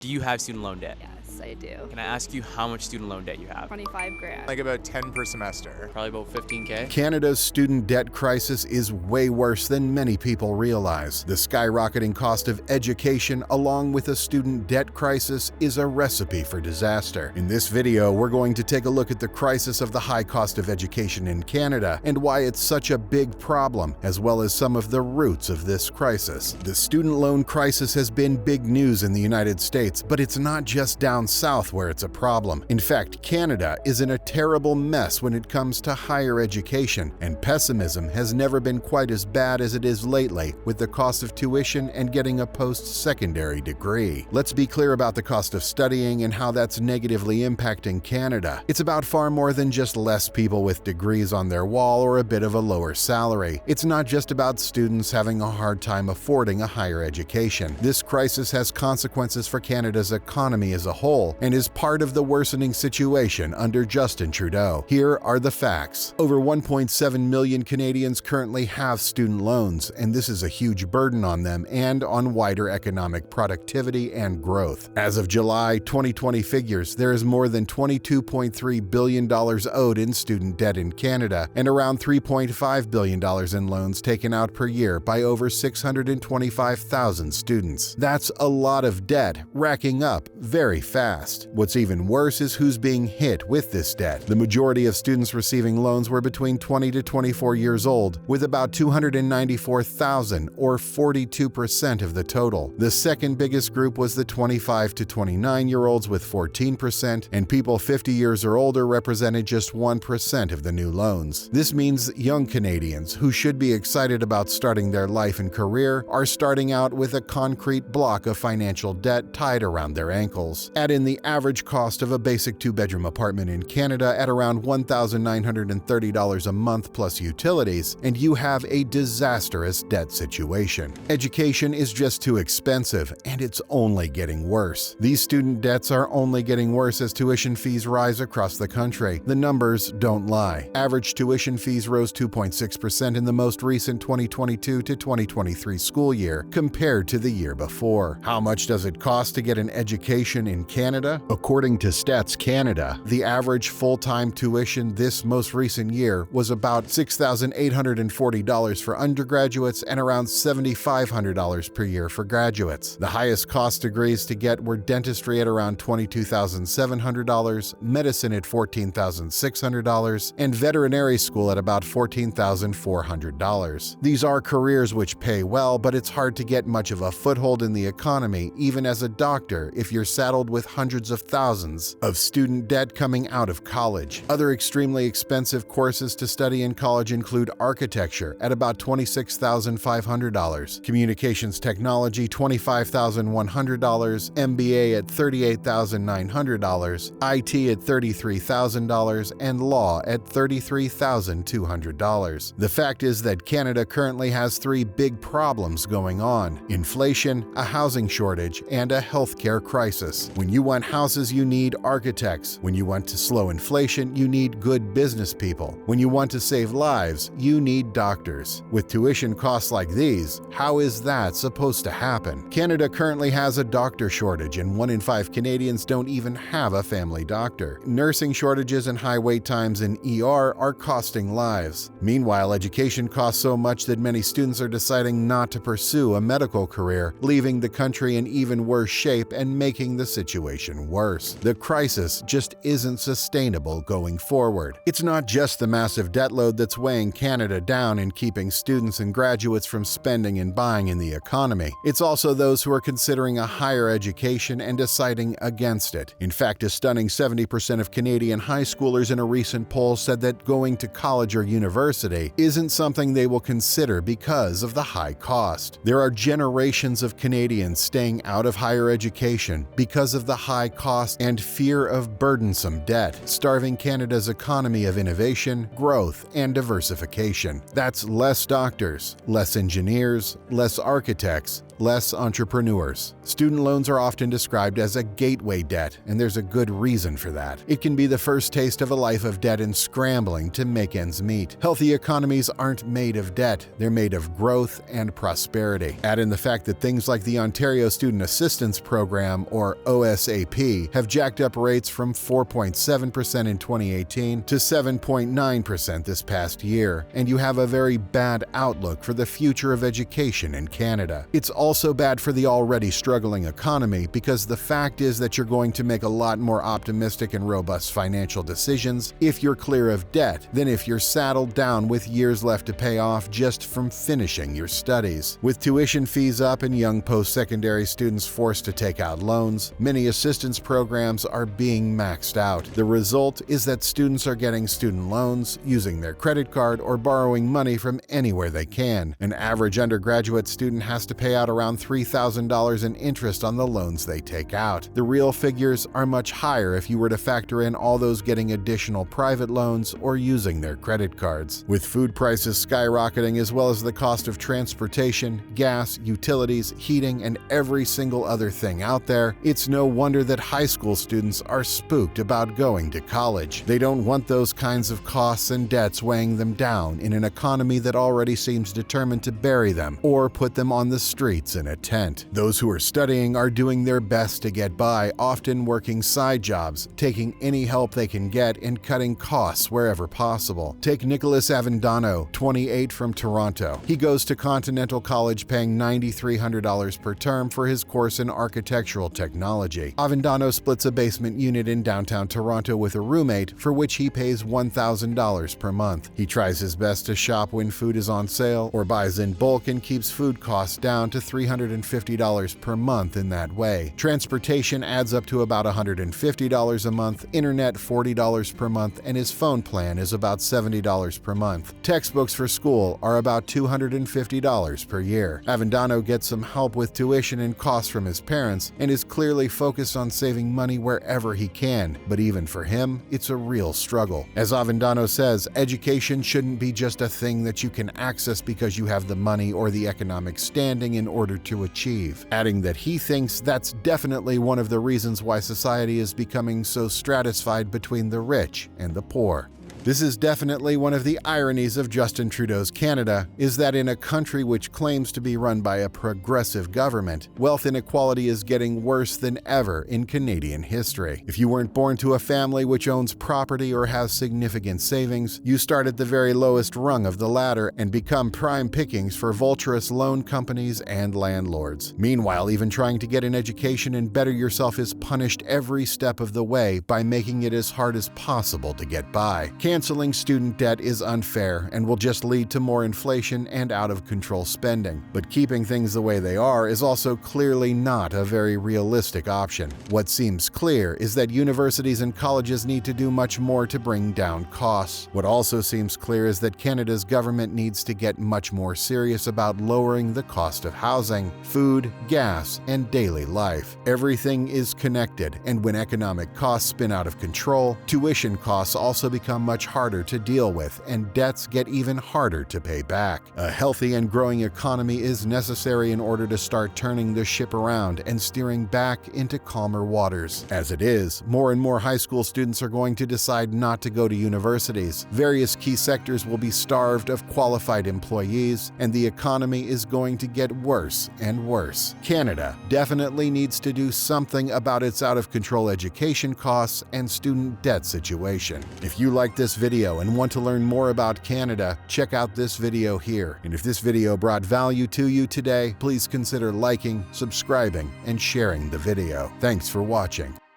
Do you have student loan debt? Yes, I do. Can I ask you how much student loan debt you have? 25 grand. Like about 10 per semester. Probably about 15K. Canada's student debt crisis is way worse than many people realize. The skyrocketing cost of education, along with a student debt crisis, is a recipe for disaster. In this video, we're going to take a look at the crisis of the high cost of education in Canada and why it's such a big problem, as well as some of the roots of this crisis. The student loan crisis has been big news in the United States, but it's not just down south where it's a problem. In fact, Canada is in a terrible mess when it comes to higher education, and pessimism has never been quite as bad as it is lately with the cost of tuition and getting a post-secondary degree. Let's be clear about the cost of studying and how that's negatively impacting Canada. It's about far more than just less people with degrees on their wall or a bit of a lower salary. It's not just about students having a hard time affording a higher education. This crisis has consequences for Canada's economy as a whole and is part of the worsening situation under Justin Trudeau. Here are the facts. Over 1.7 million Canadians currently have student loans, and this is a huge burden on them and on wider economic productivity and growth. As of July 2020 figures, there is more than $22.3 billion owed in student debt in Canada and around $3.5 billion in loans taken out per year by over 625,000 students. That's a lot of debt, racking up very fast. What's even worse is who's being hit with this debt. The majority of students receiving loans were between 20 to 24 years old, with about 294,000, or 42% of the total. The second biggest group was the 25 to 29-year-olds with 14%, and people 50 years or older represented just 1% of the new loans. This means young Canadians who should be excited about starting their life and career are starting out with a concrete block of financial debt tied around their ankles. Add in the average cost of a basic two-bedroom apartment in Canada at around $1,930 a month plus utilities, and you have a disastrous debt situation. Education is just too expensive, and it's only getting worse. These student debts are only getting worse as tuition fees rise across the country. The numbers don't lie. Average tuition fees rose 2.6% in the most recent 2022 to 2023 school year compared to the year before. How much does it cost to get an education in Canada? According to Stats Canada, the average full-time tuition this most recent year was about $6,840 for undergraduates and around $7,500 per year for graduates. The highest cost degrees to get were dentistry at around $22,700, medicine at $14,600, and veterinary school at about $14,400. These are careers which pay well, but it's hard to get much of a foothold in the economy, even as a doctor, if you're saddled with hundreds of thousands of student debt coming out of college. Other extremely expensive courses to study in college include architecture at about $26,500, communications technology $25,100, MBA at $38,900, IT at $33,000, and law at $33,200. The fact is that Canada currently has three big problems going on: inflation, a housing shortage, and a healthcare crisis. When you want houses, you need architects. When you want to slow inflation, you need good business people. When you want to save lives, you need doctors. With tuition costs like these, how is that supposed to happen? Canada currently has a doctor shortage, and 1 in 5 Canadians don't even have a family doctor. Nursing shortages and high wait times in ER are costing lives. Meanwhile, education costs so much that many students are deciding not to pursue a medical career, leaving the country in even worse shape and making the situation worse. The crisis just isn't sustainable going forward. It's not just the massive debt load that's weighing Canada down and keeping students and graduates from spending and buying in the economy. It's also those who are considering a higher education and deciding against it. In fact, a stunning 70% of Canadian high schoolers in a recent poll said that going to college or university isn't something they will consider because of the high cost. There are generations of Canadians staying out of higher education because of the high cost and fear of burdensome debt, starving Canada's economy of innovation, growth, and diversification. That's less doctors, less engineers, less architects, less entrepreneurs. Student loans are often described as a gateway debt, and there's a good reason for that. It can be the first taste of a life of debt and scrambling to make ends meet. Healthy economies aren't made of debt, they're made of growth and prosperity. Add in the fact that things like the Ontario Student Assistance Program, or OSAP, have jacked up rates from 4.7% in 2018 to 7.9% this past year, and you have a very bad outlook for the future of education in Canada. It's also bad for the already struggling economy because the fact is that you're going to make a lot more optimistic and robust financial decisions if you're clear of debt than if you're saddled down with years left to pay off just from finishing your studies. With tuition fees up and young post-secondary students forced to take out loans, many assistance programs are being maxed out. The result is that students are getting student loans, using their credit card, or borrowing money from anywhere they can. An average undergraduate student has to pay out around $3,000 in interest on the loans they take out. The real figures are much higher if you were to factor in all those getting additional private loans or using their credit cards. With food prices skyrocketing as well as the cost of transportation, gas, utilities, heating, and every single other thing out there, it's no wonder that high school students are spooked about going to college. They don't want those kinds of costs and debts weighing them down in an economy that already seems determined to bury them or put them on the streets in a tent. Those who are studying are doing their best to get by, often working side jobs, taking any help they can get, and cutting costs wherever possible. Take Nicholas Avendano, 28, from Toronto. He goes to Continental College paying $9,300 per term for his course in architectural technology. Avendano splits a basement unit in downtown Toronto with a roommate, for which he pays $1,000 per month. He tries his best to shop when food is on sale or buys in bulk and keeps food costs down to $350 per month in that way. Transportation adds up to about $150 a month, internet $40 per month, and his phone plan is about $70 per month. Textbooks for school are about $250 per year. Avendano gets some help with tuition and costs from his parents and is clearly focused on saving money wherever he can, but even for him, it's a real struggle. As Avendano says, education shouldn't be just a thing that you can access because you have the money or the economic standing in order to achieve, adding that he thinks that's definitely one of the reasons why society is becoming so stratified between the rich and the poor. This is definitely one of the ironies of Justin Trudeau's Canada, is that in a country which claims to be run by a progressive government, wealth inequality is getting worse than ever in Canadian history. If you weren't born to a family which owns property or has significant savings, you start at the very lowest rung of the ladder and become prime pickings for vulturous loan companies and landlords. Meanwhile, even trying to get an education and better yourself is punished every step of the way by making it as hard as possible to get by. Canceling student debt is unfair and will just lead to more inflation and out-of-control spending. But keeping things the way they are is also clearly not a very realistic option. What seems clear is that universities and colleges need to do much more to bring down costs. What also seems clear is that Canada's government needs to get much more serious about lowering the cost of housing, food, gas, and daily life. Everything is connected, and when economic costs spin out of control, tuition costs also become much harder to deal with, and debts get even harder to pay back. A healthy and growing economy is necessary in order to start turning the ship around and steering back into calmer waters. As it is, more and more high school students are going to decide not to go to universities. Various key sectors will be starved of qualified employees, and the economy is going to get worse and worse. Canada definitely needs to do something about its out-of-control education costs and student debt situation. If you like this video and want to learn more about Canada, check out this video here. And if this video brought value to you today, please consider liking, subscribing, and sharing the video. Thanks for watching.